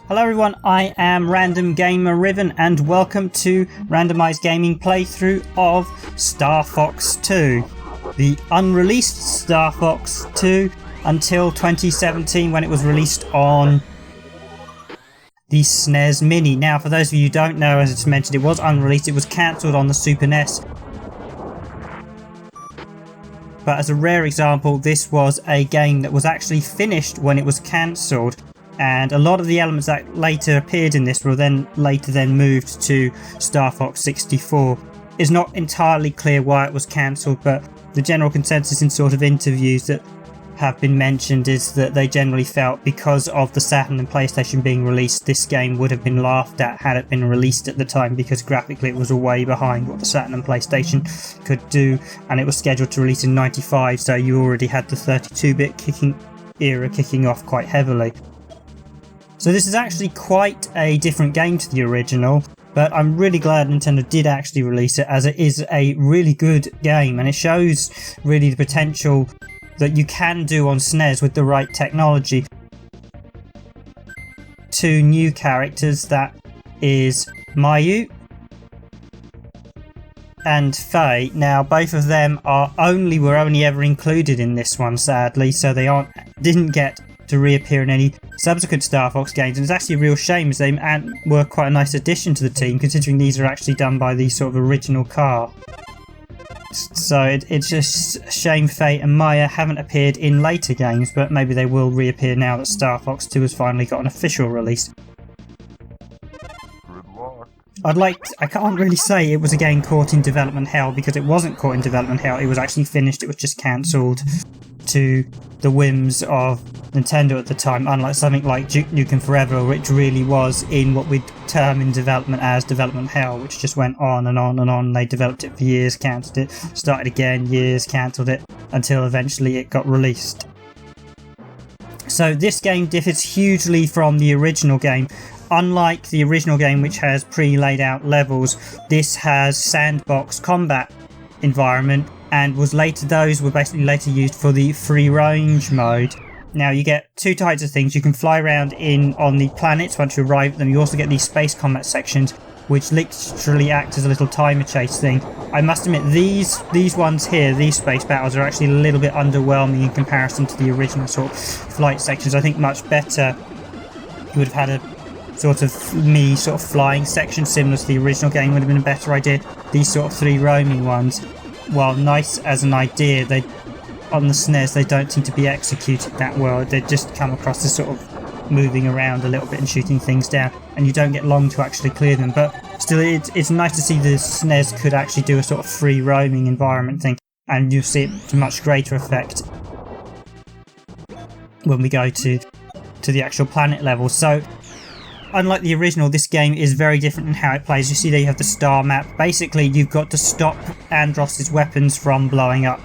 Hello everyone, I am Random Gamer Riven and welcome to Randomised Gaming playthrough of Star Fox 2. The unreleased Star Fox 2 until 2017 when it was released on the SNES Mini. Now for those of you who don't know, as it's mentioned, it was unreleased, it was cancelled on the Super NES. But as a rare example, this was a game that was actually finished when it was cancelled. And a lot of the elements that later appeared in this were then later moved to Star Fox 64. It's not entirely clear why it was cancelled, but the general consensus in sort of interviews that have been mentioned is that they generally felt because of the Saturn and PlayStation being released, this game would have been laughed at had it been released at the time, because graphically it was way behind what the Saturn and PlayStation could do, and it was scheduled to release in 95, so you already had the 32-bit era kicking off quite heavily. So this is actually quite a different game to the original, but I'm really glad Nintendo did actually release it, as it is a really good game and it shows really the potential that you can do on SNES with the right technology. Two new characters, that is Mayu and Faye. Now both of them were only ever included in this one, sadly, so they didn't get to reappear in any subsequent Star Fox games, and it's actually a real shame as they were quite a nice addition to the team, considering these are actually done by the sort of original car. So it's just a shame Faye and Maya haven't appeared in later games, but maybe they will reappear now that Star Fox 2 has finally got an official release. I can't really say it was a game caught in development hell, because it wasn't caught in development hell, it was actually finished, it was just cancelled to the whims of Nintendo at the time, unlike something like Duke Nukem Forever, which really was in what we'd term in development as development hell, which just went on and on and on. They developed it for years, cancelled it, started again, years, cancelled it, until eventually it got released. So this game differs hugely from the original game. Unlike the original game, which has pre-laid out levels, this has sandbox combat environment, and those were basically later used for the free range mode. Now you get two types of things. You can fly around on the planets once you arrive at them. You also get these space combat sections, which literally act as a little timer chase thing. I must admit, these ones here, these space battles, are actually a little bit underwhelming in comparison to the original sort of flight sections. I think much better you would have had a sort of flying section similar to the original game would have been a better idea. These sort of free roaming ones, while nice as an idea, on the SNES they don't seem to be executed that well. They just come across as sort of moving around a little bit and shooting things down, and you don't get long to actually clear them. But still, it's nice to see the SNES could actually do a sort of free roaming environment thing, and you'll see it to much greater effect when we go to the actual planet level. So unlike the original, this game is very different in how it plays. You see there you have the star map. Basically, you've got to stop Andross's weapons from blowing up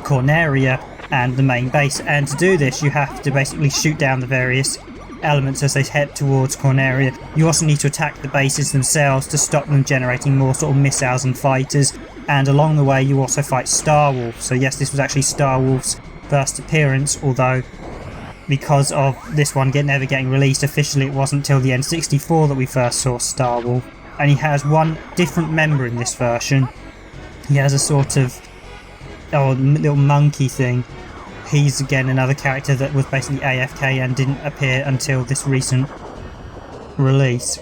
Corneria and the main base. And to do this, you have to basically shoot down the various elements as they head towards Corneria. You also need to attack the bases themselves to stop them generating more sort of missiles and fighters. And along the way, you also fight Starwolf. So yes, this was actually Starwolf's first appearance, although because of this one never getting released officially, it wasn't until the N64 that we first saw Starwolf. And he has one different member in this version. He has a sort of little monkey thing. He's again another character that was basically AFK and didn't appear until this recent release.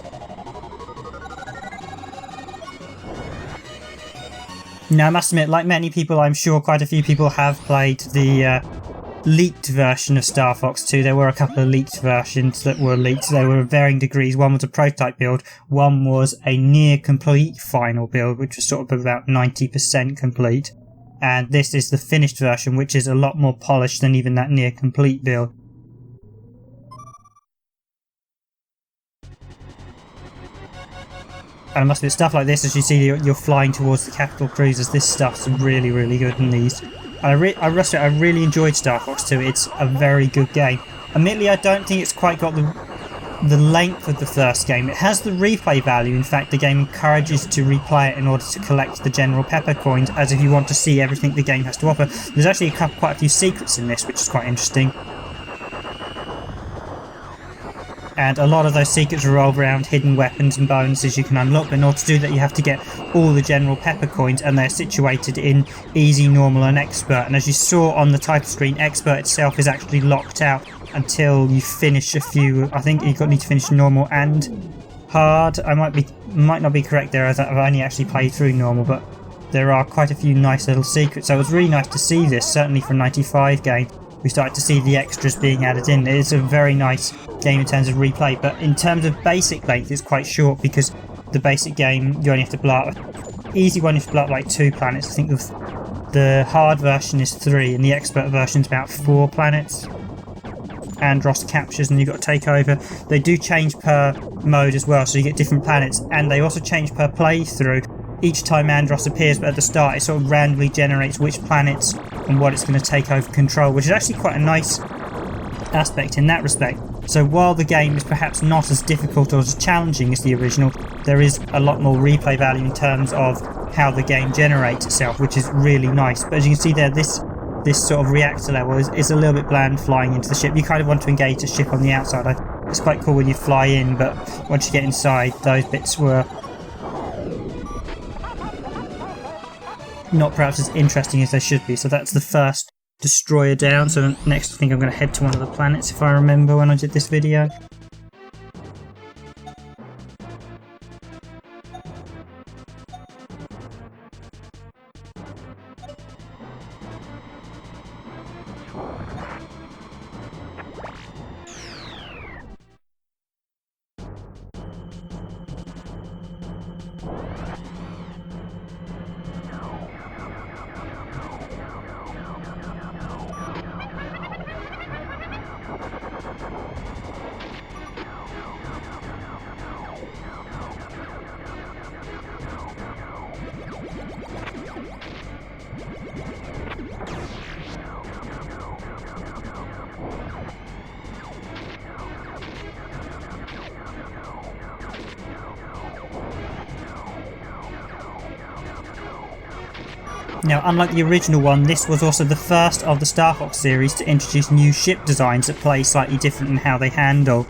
Now, I must admit, like many people, I'm sure quite a few people have played the leaked version of Star Fox 2. There were a couple of leaked versions that were leaked. They were of varying degrees. One was a prototype build. One was a near complete final build, which was sort of about 90% complete. And this is the finished version, which is a lot more polished than even that near complete build. And I must admit, stuff like this, as you see, you're flying towards the capital cruisers, this stuff's really, really good in these. And I really enjoyed Star Fox 2. It's a very good game. Admittedly, I don't think it's quite got the length of the first game. It has the replay value. In fact, the game encourages to replay it in order to collect the General Pepper coins, as if you want to see everything the game has to offer. There's actually quite a few secrets in this, which is quite interesting. And a lot of those secrets revolve around hidden weapons and bonuses you can unlock. But in order to do that, you have to get all the General Pepper coins, and they're situated in easy, normal and expert. And as you saw on the title screen, expert itself is actually locked out until you finish a few. I think you need to finish normal and hard. I might not be correct there, as I've only actually played through normal, but there are quite a few nice little secrets. So it was really nice to see this, certainly for a 95 game. We started to see the extras being added in. It's a very nice game in terms of replay, but in terms of basic length, it's quite short, because the basic game, you only have to blow up. Easy one, you have to blow up like 2 planets. I think the hard version is 3, and the expert version is about 4 planets. Andros captures, and you've got to take over. They do change per mode as well, so you get different planets, and they also change per playthrough. Each time Andros appears, but at the start it sort of randomly generates which planets and what it's going to take over control, which is actually quite a nice aspect in that respect. So while the game is perhaps not as difficult or as challenging as the original, there is a lot more replay value in terms of how the game generates itself, which is really nice. But as you can see there, this sort of reactor level is a little bit bland flying into the ship. You kind of want to engage the ship on the outside. It's quite cool when you fly in, but once you get inside, those bits were not perhaps as interesting as they should be. So that's the first destroyer down. So next I think I'm going to head to one of the planets, if I remember when I did this video. Now, unlike the original one, this was also the first of the Star Fox series to introduce new ship designs that play slightly different in how they handle,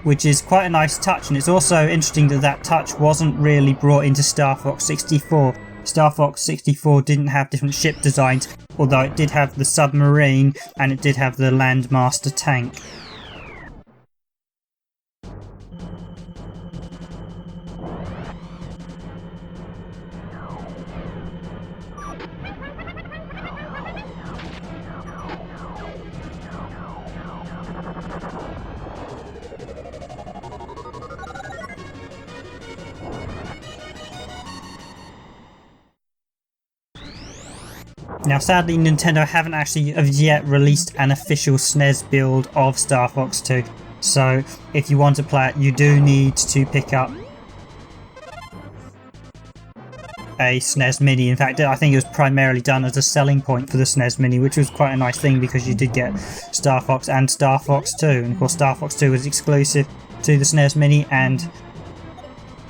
which is quite a nice touch. And it's also interesting that that touch wasn't really brought into Star Fox 64. Star Fox 64 didn't have different ship designs, although it did have the submarine and it did have the Landmaster tank. Now, sadly, Nintendo haven't actually as yet released an official SNES build of Star Fox 2, so if you want to play it, you do need to pick up a SNES Mini. In fact, I think it was primarily done as a selling point for the SNES Mini, which was quite a nice thing because you did get Star Fox and Star Fox 2, and of course Star Fox 2 was exclusive to the SNES Mini, and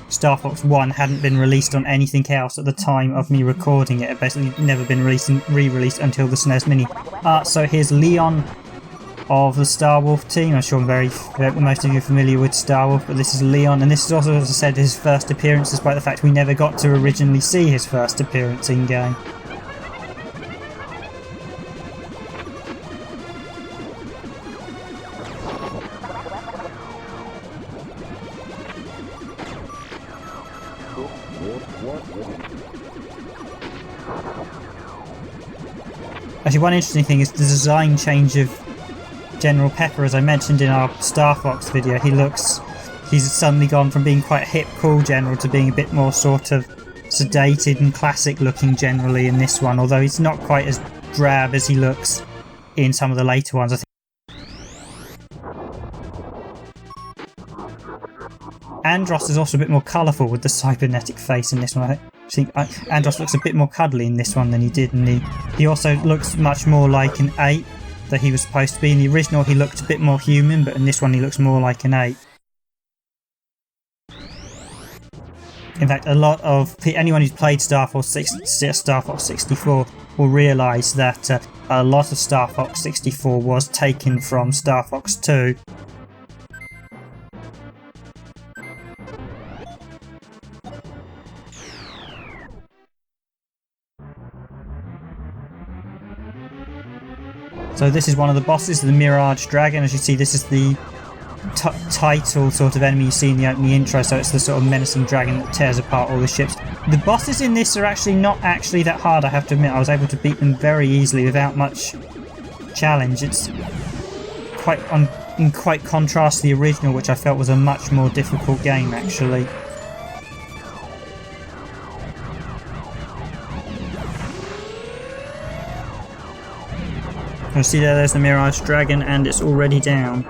Star Fox 1 hadn't been released on anything else at the time of me recording it. It basically never been re-released until the SNES Mini. So here's Leon of the Star Wolf team. I'm sure most of you are familiar with Star Wolf, but this is Leon, and this is also, as I said, his first appearance, despite the fact we never got to originally see his first appearance in-game. Actually, one interesting thing is the design change of General Pepper. As I mentioned in our Star Fox video, he's suddenly gone from being quite a hip, cool general to being a bit more sort of sedated and classic looking generally in this one, although he's not quite as drab as he looks in some of the later ones, I think. Andros is also a bit more colourful with the cybernetic face in this one. I think Andros looks a bit more cuddly in this one than he did in he also looks much more like an ape that he was supposed to be. In the original he looked a bit more human, but in this one he looks more like an ape. In fact, a lot of anyone who's played Star Fox 64 will realise that a lot of Star Fox 64 was taken from Star Fox 2. So this is one of the bosses, the Mirage Dragon. As you see, this is the title sort of enemy you see in the opening intro, so it's the sort of menacing dragon that tears apart all the ships. The bosses in this are actually not actually that hard, I have to admit. I was able to beat them very easily without much challenge. It's in quite contrast to the original, which I felt was a much more difficult game actually. You see there's the Mirage Dragon, and it's already down.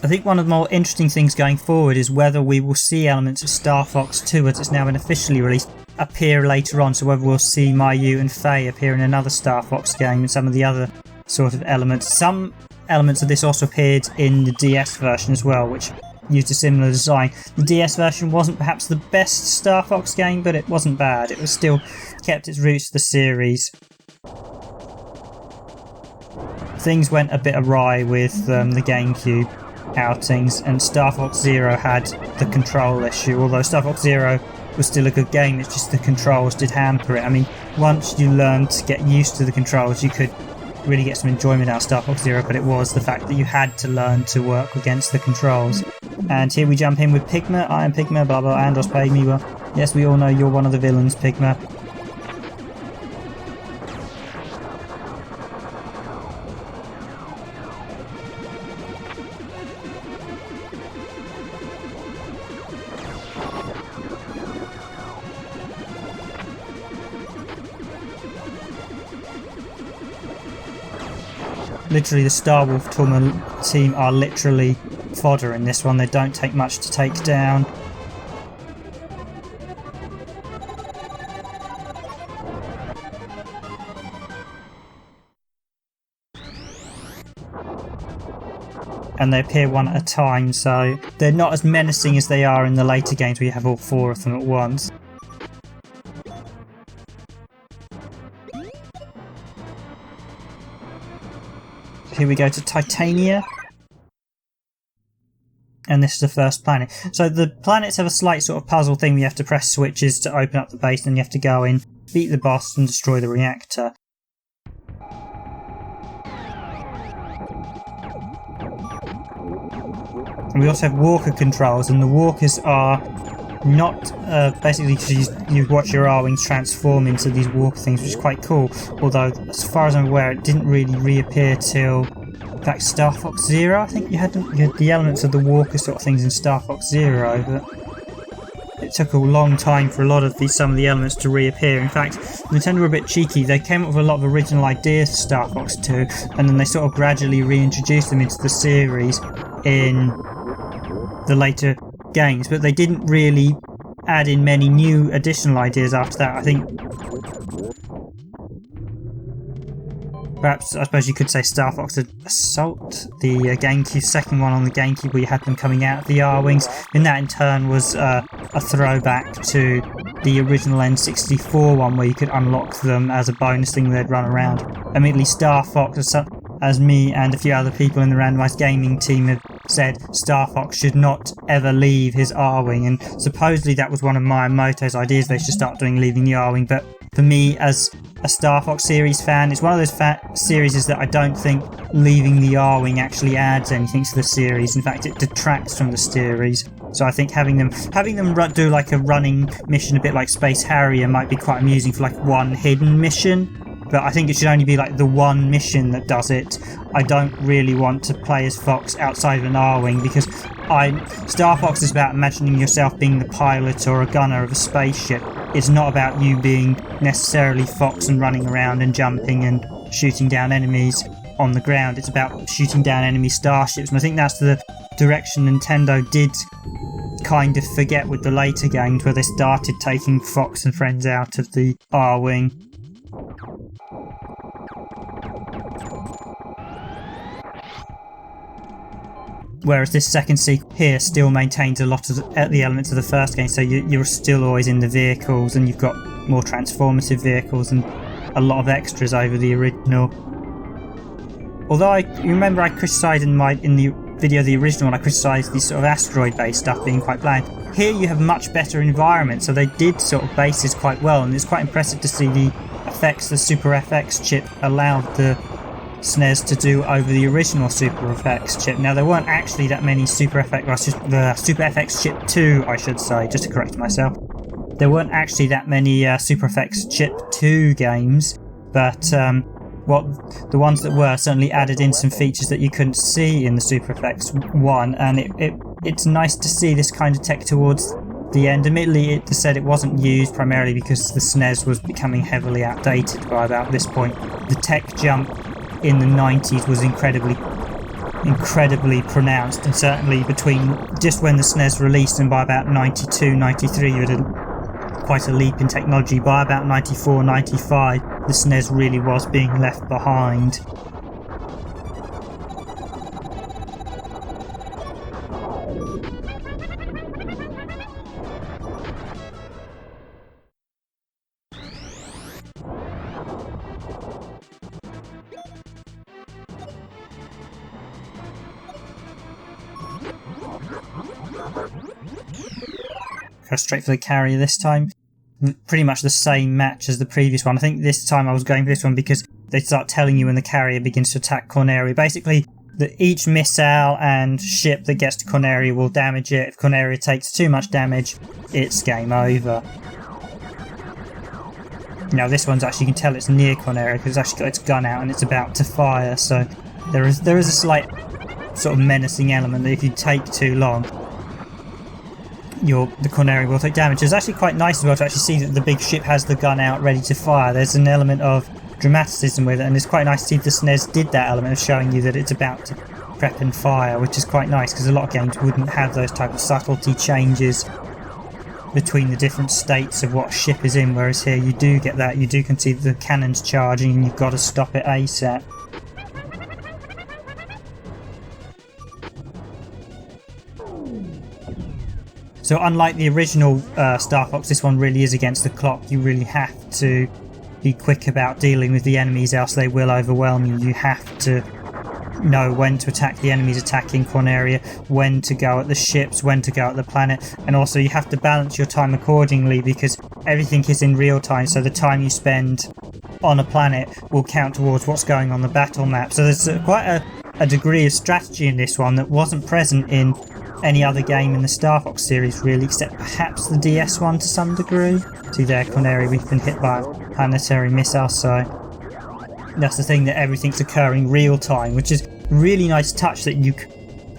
I think one of the more interesting things going forward is whether we will see elements of Star Fox 2, as it's now been officially released, appear later on. So whether we'll see Mayu and Faye appear in another Star Fox game and some of the other sort of elements. Some elements of this also appeared in the DS version as well, which used a similar design. The DS version wasn't perhaps the best Star Fox game, but it wasn't bad. It was still kept its roots to the series. Things went a bit awry with the GameCube outings, and Star Fox Zero had the control issue. Although Star Fox Zero was still a good game, it's just the controls did hamper it. I mean, once you learned to get used to the controls, you could really get some enjoyment out of Star Fox Zero, but it was the fact that you had to learn to work against the controls. And here we jump in with Pigma. I am Pigma, blah blah, Andros paid me. Well, yes, we all know you're one of the villains, Pigma. Literally, the Star Wolf team are literally fodder in this one. They don't take much to take down. And they appear one at a time, so they're not as menacing as they are in the later games where you have all four of them at once. Here we go to Titania. And this is the first planet. So the planets have a slight sort of puzzle thing. You have to press switches to open up the base, and you have to go in, beat the boss and destroy the reactor. And we also have walker controls, and the walkers are not basically because you watch your R-Wings transform into these walker things, which is quite cool. Although, as far as I'm aware, it didn't really reappear till, in fact, Star Fox Zero. I think you had the elements of the walker sort of things in Star Fox Zero, but it took a long time for a lot of some of the elements to reappear. In fact, Nintendo were a bit cheeky. They came up with a lot of original ideas for Star Fox 2, and then they sort of gradually reintroduced them into the series in the later games, but they didn't really add in many new additional ideas after that. I think perhaps, I suppose you could say Star Fox Assault, the GameCube, second one on the GameCube, where you had them coming out of the R-Wings, and that in turn was a throwback to the original N64 one, where you could unlock them as a bonus thing they'd run around. Immediately Star Fox, as me and a few other people in the randomised gaming team have said, Star Fox should not ever leave his R-Wing, and supposedly that was one of Miyamoto's ideas. They should start leaving the R-Wing, but for me, as a Star Fox series fan, it's one of those series that I don't think leaving the R-Wing actually adds anything to the series. In fact, it detracts from the series. So I think having them do like a running mission a bit like Space Harrier might be quite amusing for like one hidden mission. But I think it should only be like the one mission that does it. I don't really want to play as Fox outside of an R-Wing because Star Fox is about imagining yourself being the pilot or a gunner of a spaceship. It's not about you being necessarily Fox and running around and jumping and shooting down enemies on the ground. It's about shooting down enemy starships, and I think that's the direction Nintendo did kind of forget with the later games, where they started taking Fox and friends out of the R-Wing. Whereas this second sequel here still maintains a lot of the elements of the first game, so you're still always in the vehicles, and you've got more transformative vehicles and a lot of extras over the original. Although you remember I criticised in the video of the original one, I criticised the sort of asteroid-based stuff being quite bland. Here you have much better environment, so they did sort of bases quite well, and it's quite impressive to see the effects the Super FX chip allowed the SNES to do over the original Super FX chip. Now there weren't actually that many Super FX chip 2, I should say, just to correct myself. There weren't actually that many Super FX chip 2 games, but the ones that were certainly added in some features that you couldn't see in the Super FX 1, and it's nice to see this kind of tech towards the end. Admittedly, it said it wasn't used primarily because the SNES was becoming heavily outdated by about this point. The tech jump in the 90s was incredibly pronounced, and certainly between just when the SNES released and by about 92, 93 you had quite a leap in technology. By about 94, 95 the SNES really was being left behind. Go straight for the carrier this time. Pretty much the same match as the previous one. I think this time I was going for this one because they start telling you when the carrier begins to attack Corneria. Basically, each missile and ship that gets to Corneria will damage it. If Corneria takes too much damage, it's game over. Now this one's actually, you can tell it's near Corneria because it's actually got its gun out and it's about to fire, so there is a slight sort of menacing element that if you take too long, the Corneria will take damage. It's actually quite nice as well to actually see that the big ship has the gun out ready to fire. There's an element of dramaticism with it, and it's quite nice to see the SNES did that element of showing you that it's about to prep and fire, which is quite nice because a lot of games wouldn't have those type of subtlety changes between the different states of what ship is in, whereas here you do get that. You can see the cannons charging and you've got to stop it ASAP. So unlike the original Star Fox, this one really is against the clock. You really have to be quick about dealing with the enemies, else they will overwhelm you. You have to know when to attack the enemies attacking Corneria, when to go at the ships, when to go at the planet, and also you have to balance your time accordingly because everything is in real time, so the time you spend on a planet will count towards what's going on the battle map. So there's quite a degree of strategy in this one that wasn't present in any other game in the Star Fox series really, except perhaps the DS one to some degree. See there, Corneria, we've been hit by a planetary missile, so that's the thing, that everything's occurring real time, which is a really nice touch that you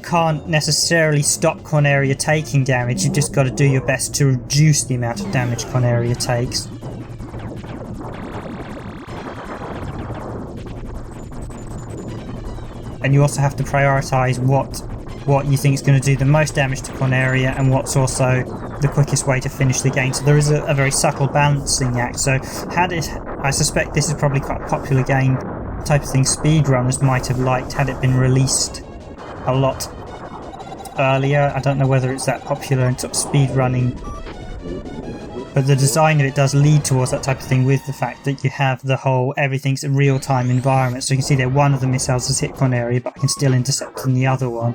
can't necessarily stop Corneria taking damage. You've just got to do your best to reduce the amount of damage Corneria takes. And you also have to prioritise what you think is going to do the most damage to Corneria and what's also the quickest way to finish the game. So there is a very subtle balancing act. So I suspect this is probably quite a popular game type of thing speedrunners might have liked had it been released a lot earlier. I don't know whether it's that popular in sort of speedrunning, but the design of it does lead towards that type of thing with the fact that you have the whole everything's a real-time environment. So you can see there one of the missiles has hit Corneria, but I can still intercept in the other one.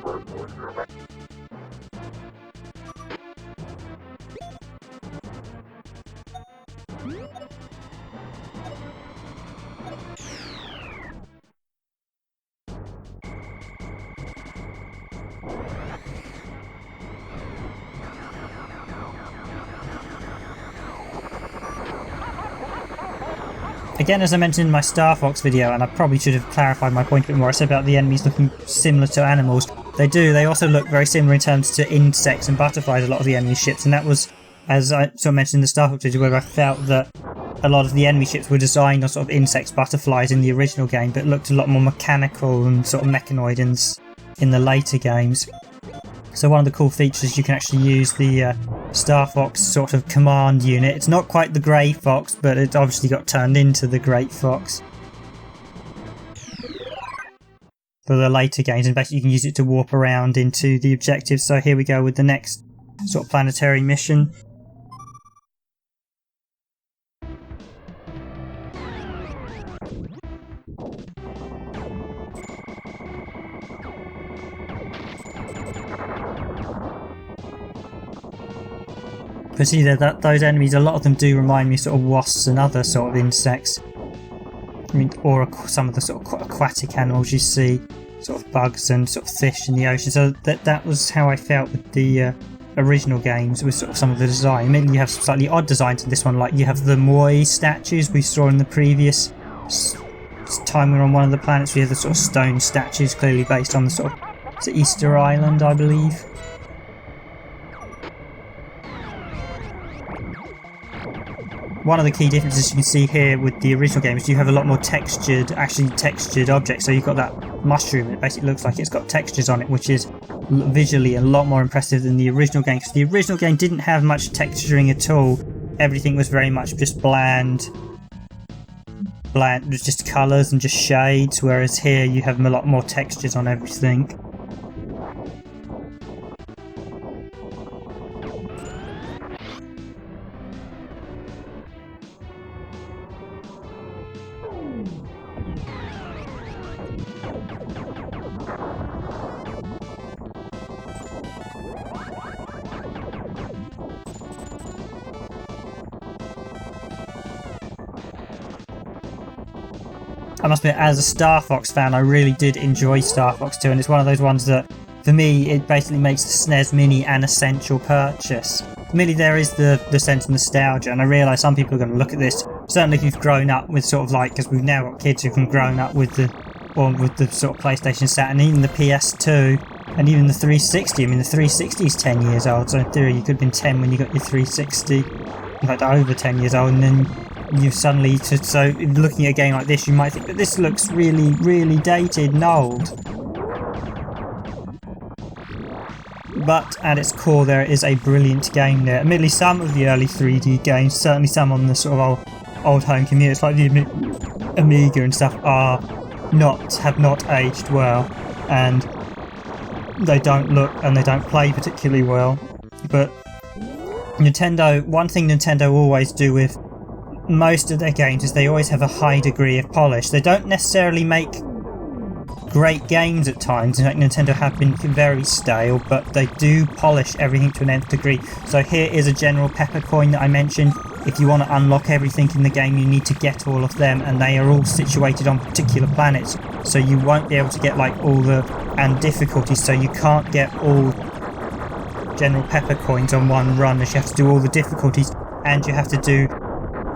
Again, as I mentioned in my Star Fox video, and I probably should have clarified my point a bit more, I said about the enemies looking similar to animals. They do, they also look very similar in terms to insects and butterflies, a lot of the enemy ships, and that was, as I sort of mentioned in the Star Fox video, where I felt that a lot of the enemy ships were designed on sort of insects, butterflies in the original game, but looked a lot more mechanical and sort of mechanoid in the later games. So one of the cool features is you can actually use the Star Fox sort of command unit. It's not quite the Grey Fox, but it obviously got turned into the Great Fox for the later games, and basically you can use it to warp around into the objectives. So here we go with the next sort of planetary mission. But see that those enemies, a lot of them do remind me sort of wasps and other sort of insects. I mean, or some of the sort of aquatic animals you see, sort of bugs and sort of fish in the ocean. So that was how I felt with the original games, with sort of some of the design. I mean, you have slightly odd designs in this one, like you have the Moi statues we saw in the previous time we were on one of the planets. We have the sort of stone statues, clearly based on the sort of Easter Island, I believe. One of the key differences you can see here with the original game is you have a lot more textured objects. So you've got that mushroom, it basically looks like it's got textures on it, which is visually a lot more impressive than the original game. Because the original game didn't have much texturing at all. Everything was very much just bland. It was just colours and just shades, whereas here you have a lot more textures on everything. I must admit, as a Star Fox fan, I really did enjoy Star Fox 2, and it's one of those ones that, for me, it basically makes the SNES Mini an essential purchase. Merely there is the sense of nostalgia, and I realise some people are going to look at this, certainly if you've grown up with sort of like, because we've now got kids who can grown up with the sort of PlayStation Saturn, even the PS2, and even the 360. I mean, the 360 is 10 years old, so in theory you could have been 10 when you got your 360, in fact over 10 years old, and then you suddenly, so looking at a game like this, you might think that this looks really, really dated and old. But at its core, there is a brilliant game there. Admittedly, some of the early 3D games, certainly some on the sort of old home computers like the Amiga and stuff, have not aged well, and they don't look and they don't play particularly well. But Nintendo, one thing Nintendo always do with most of their games is they always have a high degree of polish. They don't necessarily make great games at times. In fact, Nintendo have been very stale, but they do polish everything to an nth degree. So here is a general pepper coin that I mentioned. If you want to unlock everything in the game, you need to get all of them, and they are all situated on particular planets. So you won't be able to get like all the difficulties. So you can't get all general pepper coins on one run, as you have to do all the difficulties, and you have to do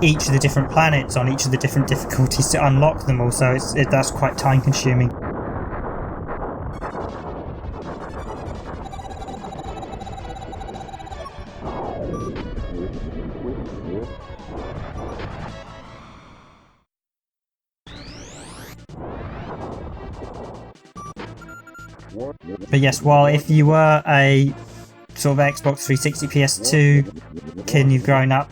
each of the different planets on each of the different difficulties to unlock them all, so that's quite time consuming. But yes, while if you were a sort of Xbox 360 PS2 kid and you've grown up,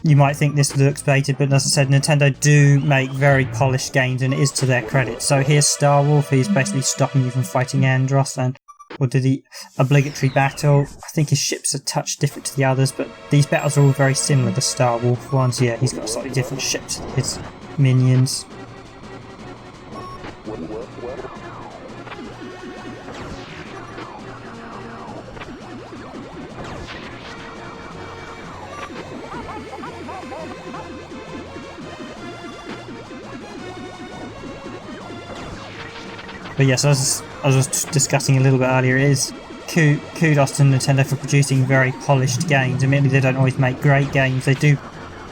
you might think this looks dated, but as I said, Nintendo do make very polished games, and it is to their credit. So here's Starwolf. He's basically stopping you from fighting Andros or do the obligatory battle. I think his ship's a touch different to the others, but these battles are all very similar, the Starwolf ones. Yeah, he's got a slightly different ship to his minions. But yes, as I was discussing a little bit earlier, it is kudos to Nintendo for producing very polished games. Admittedly, they don't always make great games. They do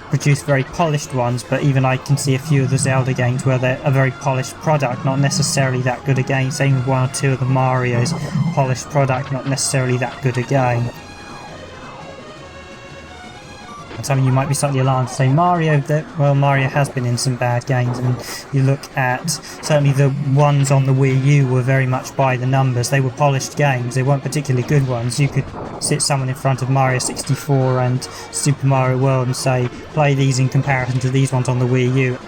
produce very polished ones, but even I can see a few of the Zelda games where they're a very polished product, not necessarily that good a game. Same with one or two of the Marios, polished product, not necessarily that good a game. And some of you might be slightly alarmed to say Mario, well, Mario has been in some bad games. I mean, you look at, certainly the ones on the Wii U were very much by the numbers. They were polished games, they weren't particularly good ones. You could sit someone in front of Mario 64 and Super Mario World and say, play these in comparison to these ones on the Wii U.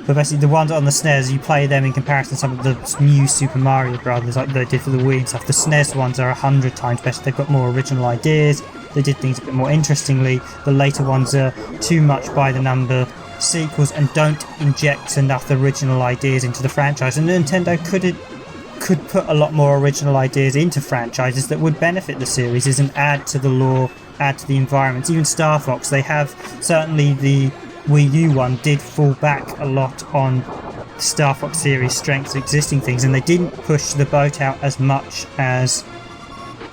But basically the ones on the SNES, you play them in comparison to some of the new Super Mario Brothers like they did for the Wii and stuff. The SNES ones are 100 times better. They've got more original ideas, they did things a bit more interestingly. The later ones are too much by the number sequels and don't inject enough original ideas into the franchise. And Nintendo could put a lot more original ideas into franchises that would benefit the series and add to the lore, add to the environments. Even Star Fox, they have, certainly the Wii U one did fall back a lot on the Star Fox series strengths of existing things, and they didn't push the boat out as much as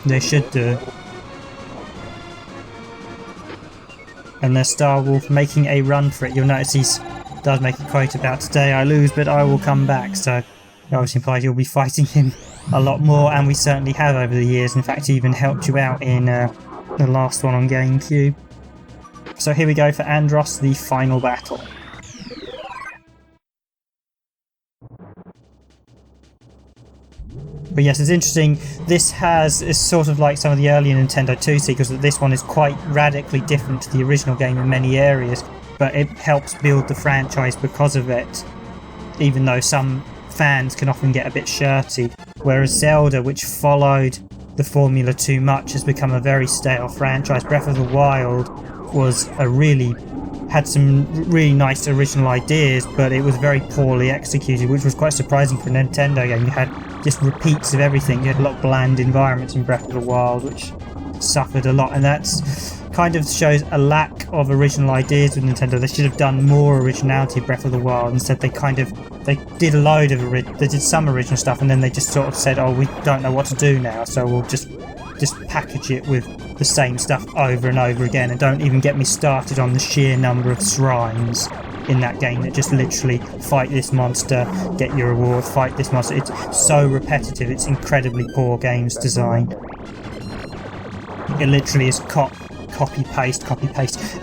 they should do. And there's Star Wolf making a run for it. You'll notice he does make a quote about "Today I lose, but I will come back." So it obviously implies you'll be fighting him a lot more, and we certainly have over the years. In fact, he even helped you out in the last one on GameCube. So here we go for Andros, the final battle. But yes, it's interesting. This is sort of like some of the earlier Nintendo 2 sequels, that this one is quite radically different to the original game in many areas, but it helps build the franchise because of it, even though some fans can often get a bit shirty. Whereas Zelda, which followed the formula too much, has become a very stale franchise. Breath of the Wild had some really nice original ideas, but it was very poorly executed, which was quite surprising for a Nintendo game. You had just repeats of everything. You had a lot of bland environments in Breath of the Wild, which suffered a lot, and that's kind of shows a lack of original ideas with Nintendo. They should have done more originality in Breath of the Wild. Instead, they did a load of they did some original stuff, and then they just sort of said, "Oh, we don't know what to do now, so we'll just package it with the same stuff over and over again." And don't even get me started on the sheer number of shrines in that game that just literally fight this monster, get your reward, fight this monster. It's so repetitive. It's incredibly poor games design. It literally is copy paste,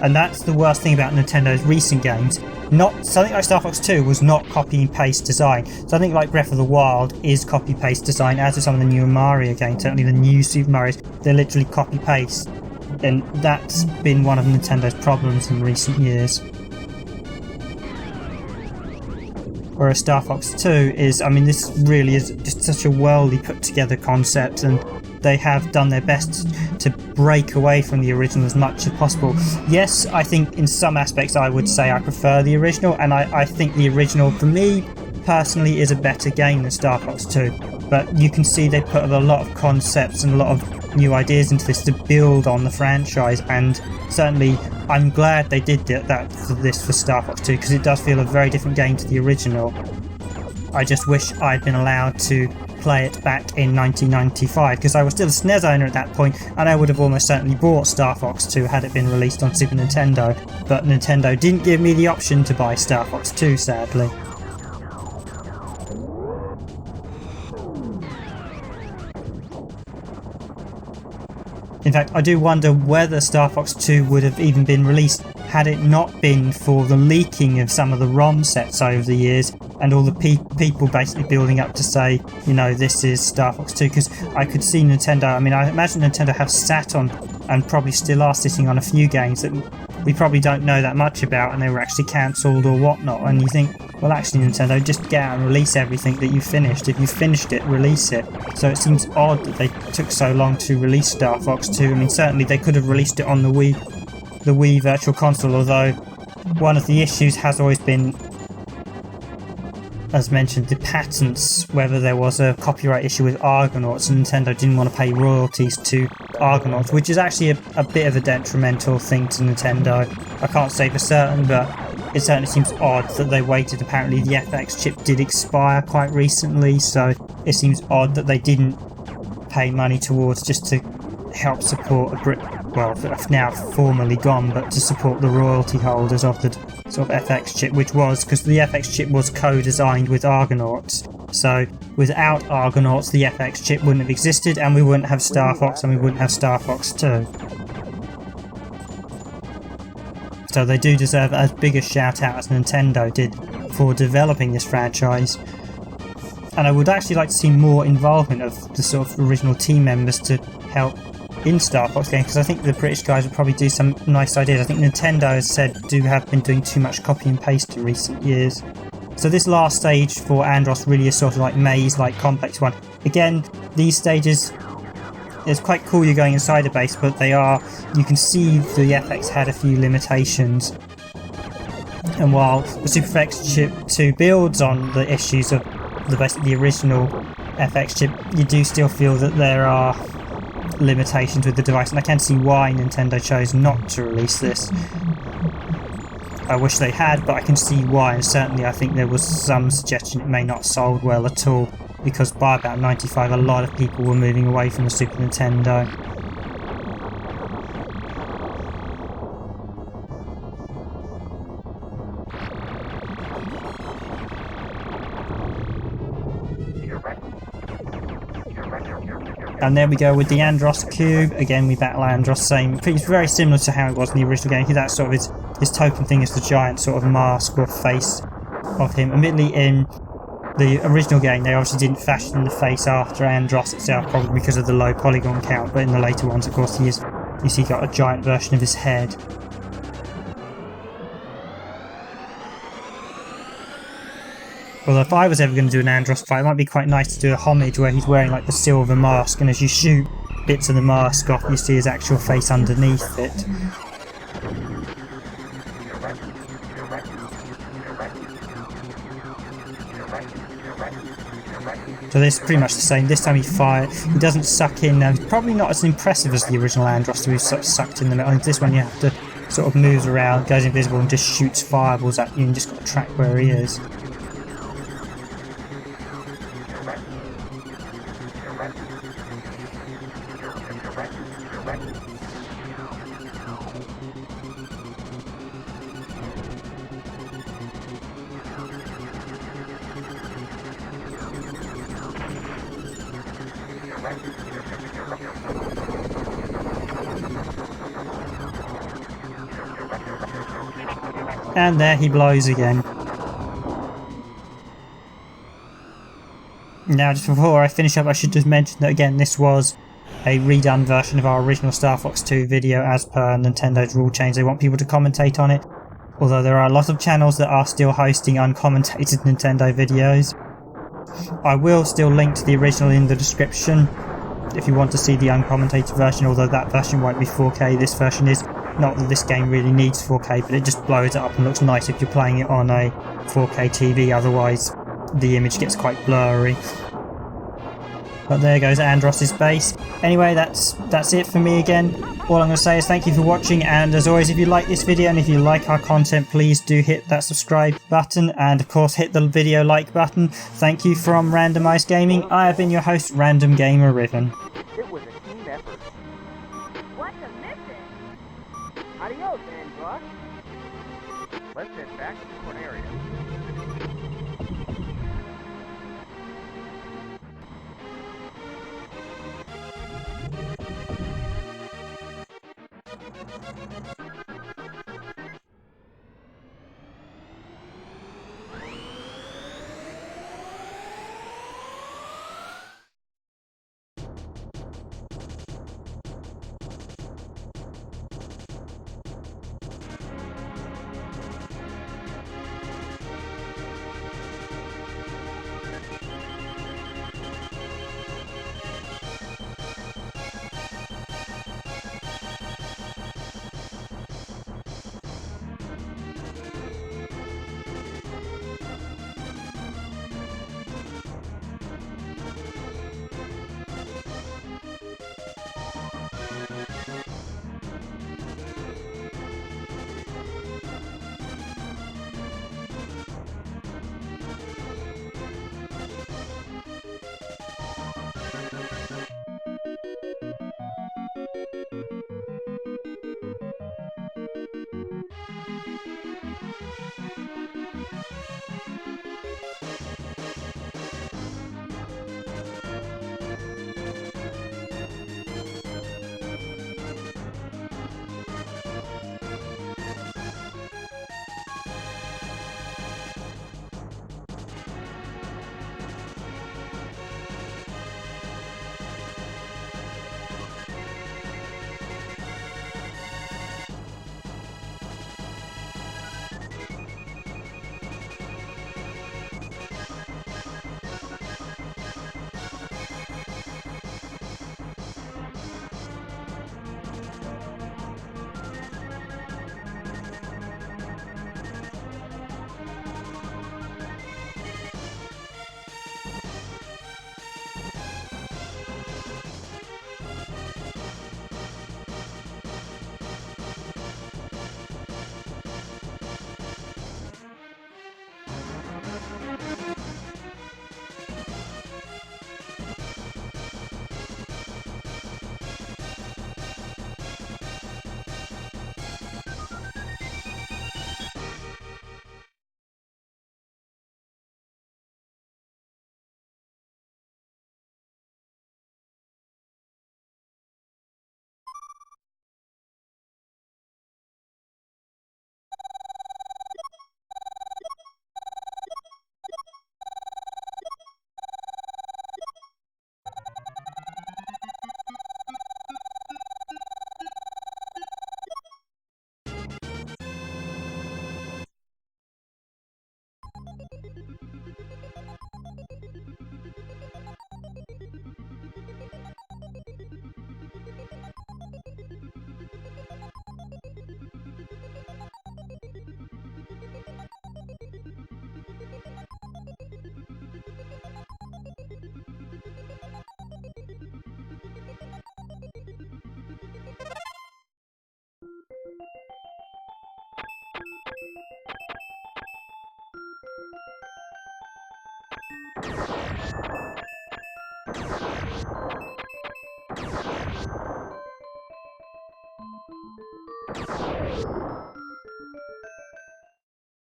and that's the worst thing about Nintendo's recent games. Not something like Star Fox 2 was not copy and paste design. Something like Breath of the Wild is copy paste design, as are some of the newer Mario games. Certainly the new Super Mario's, they're literally copy paste, and that's been one of Nintendo's problems in recent years. Whereas Star Fox 2 is, I mean, this really is just such a worldly put together concept, and they have done their best to break away from the original as much as possible. Yes, I think in some aspects I would say I prefer the original, and I think the original, for me personally, is a better game than Star Fox 2. But you can see they put a lot of concepts and a lot of new ideas into this to build on the franchise, and certainly I'm glad they did that for Star Fox 2, because it does feel a very different game to the original. I just wish I'd been allowed to play it back in 1995, because I was still a SNES owner at that point, and I would have almost certainly bought Star Fox 2 had it been released on Super Nintendo, but Nintendo didn't give me the option to buy Star Fox 2, sadly. In fact, I do wonder whether Star Fox 2 would have even been released had it not been for the leaking of some of the ROM sets over the years, and all the people basically building up to say, you know, this is Star Fox 2, because I could see Nintendo, I mean, I imagine Nintendo have sat on, and probably still are sitting on, a few games that we probably don't know that much about, and they were actually cancelled or whatnot, and you think, well, actually, Nintendo, just get out and release everything that you finished. If you finished it, release it. So it seems odd that they took so long to release Star Fox 2. I mean, certainly they could have released it on the Wii Virtual Console, although one of the issues has always been, as mentioned, the patents, whether there was a copyright issue with Argonauts, and Nintendo didn't want to pay royalties to Argonauts, which is actually a bit of a detrimental thing to Nintendo. I can't say for certain, but it certainly seems odd that they waited. Apparently the FX chip did expire quite recently, so it seems odd that they didn't pay money towards just to help support well, now formerly gone, but to support the royalty holders of the sort of FX chip, which was, because the FX chip was co-designed with Argonauts. So without Argonauts, the FX chip wouldn't have existed, and we wouldn't have Star Fox, and we wouldn't have Star Fox 2. So they do deserve as big a shout out as Nintendo did for developing this franchise. And I would actually like to see more involvement of the sort of original team members to help in Star Fox games, because I think the British guys would probably do some nice ideas. I think Nintendo has said have been doing too much copy and paste in recent years. So this last stage for Andros really is sort of like maze-like complex one. Again, these stages, it's quite cool you're going inside a base, but you can see the FX had a few limitations. And while the Super FX Chip 2 builds on the issues of the original FX chip, you do still feel that there are limitations with the device, and I can see why Nintendo chose not to release this. I wish they had, but I can see why, and certainly I think there was some suggestion it may not have sold well at all, because by about 95 a lot of people were moving away from the Super Nintendo. And there we go with the Andros Cube. Again, we battle Andros, it's very similar to how it was in the original game. That sort of his token thing is the giant sort of mask or face of him. Admittedly, in the original game, they obviously didn't fashion the face after Andros itself, probably because of the low polygon count. But in the later ones, of course, he got a giant version of his head. Although if I was ever going to do an Andros fight, it might be quite nice to do a homage where he's wearing like the silver mask, and as you shoot bits of the mask off, you see his actual face underneath it. So this is pretty much the same. This time he doesn't suck in. He's probably not as impressive as the original Andros, who sort of sucked in the middle. This one you have to sort of move around, goes invisible, and just shoots fireballs at you, and just got to track where he is. And there he blows again. Now, just before I finish up, I should just mention that again, this was a redone version of our original Star Fox 2 video as per Nintendo's rule change. They want people to commentate on it, although there are a lot of channels that are still hosting uncommentated Nintendo videos. I will still link to the original in the description if you want to see the uncommentated version, although that version won't be 4K, this version is. Not that this game really needs 4K, but it just blows it up and looks nice if you're playing it on a 4K TV, otherwise the image gets quite blurry. But there goes Andros' base. Anyway, that's it for me again. All I'm going to say is thank you for watching, and as always, if you like this video and if you like our content, please do hit that subscribe button, and of course hit the video like button. Thank you from Randomised Gaming. I have been your host, Random Gamer Riven. It was a team effort. What's a mission? Adios, Andros. Let's head back to Corneria.